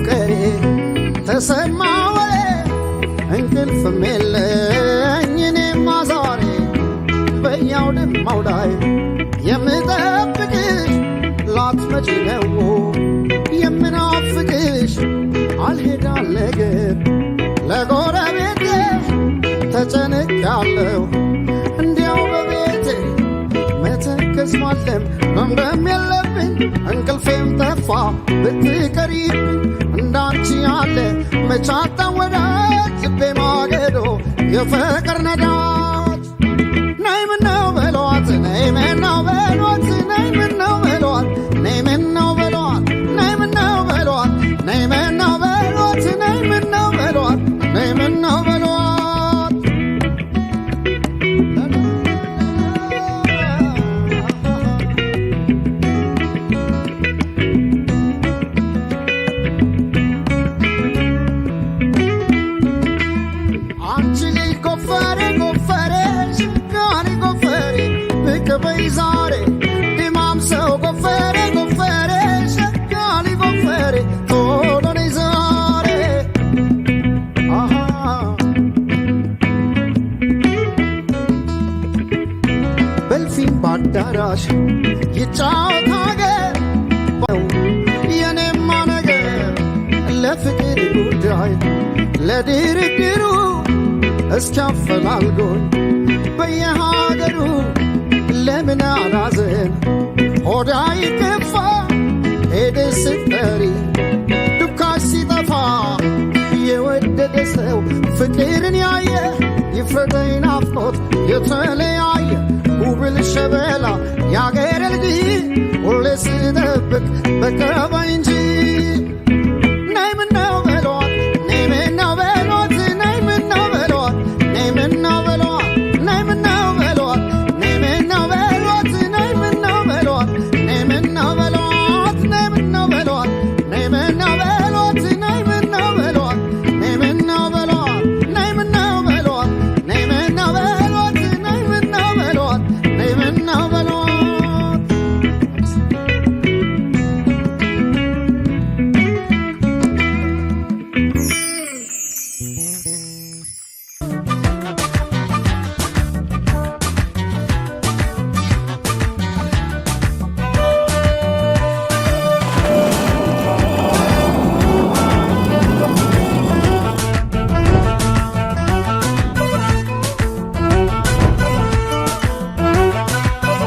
ማፍቀሬ ተሰማ ወሬ እንቅልፍም የለኝ እኔማ ዛሬ በያውድማው ላይ የምጠብቅሽ ላትመጪ ነው የምናፍቅሽ አልሄድ አልነግር ለጎረቤቴ ተጨንቄያለሁ እንዲያው በቤቴ መተከዝ ማለም መምረም የለብኝ እንቅልፌም ጠፋ ብትቀሪብኝ እንዳንቺ ያለ መቻታ ወዳጅ ልቤ ማገዶ የፍቅር ነዳጅ ነይ ምነው በሏት ነይ ምነው በሏት ነይ ምነው በሏት ነይ ምነው በሏት ነይ ምነው በሏት ነይ ምነው በሏት ነይ ምነው በሏት ነይ ምነው በሏት ዛሬ ኢማም ሰው ጎፈሬ ጎፈሬ ሸጋሊ ጎፈሬ ቶሎ ነይ ዛሬ በልፊም ባዳራሽ ይጫወት ሀገር የኔማ ነገር ለፍቅር ጉዳይ ለድርድሩ እስኪያፈላልጎኝ በየሀገሩ ለምን አላዘን ሆዳ ይከፋ ሄደ ስትቀሪ ዱካሽ ሲጠፋ የወደደ ሰው ፍቅርን ያየ ይፍረደኝ ናፍቆት የተለያየ ጉብል ሸበላ ያገረ ልጅ ሁሌ ስጠብቅ በቀባይ እንጂ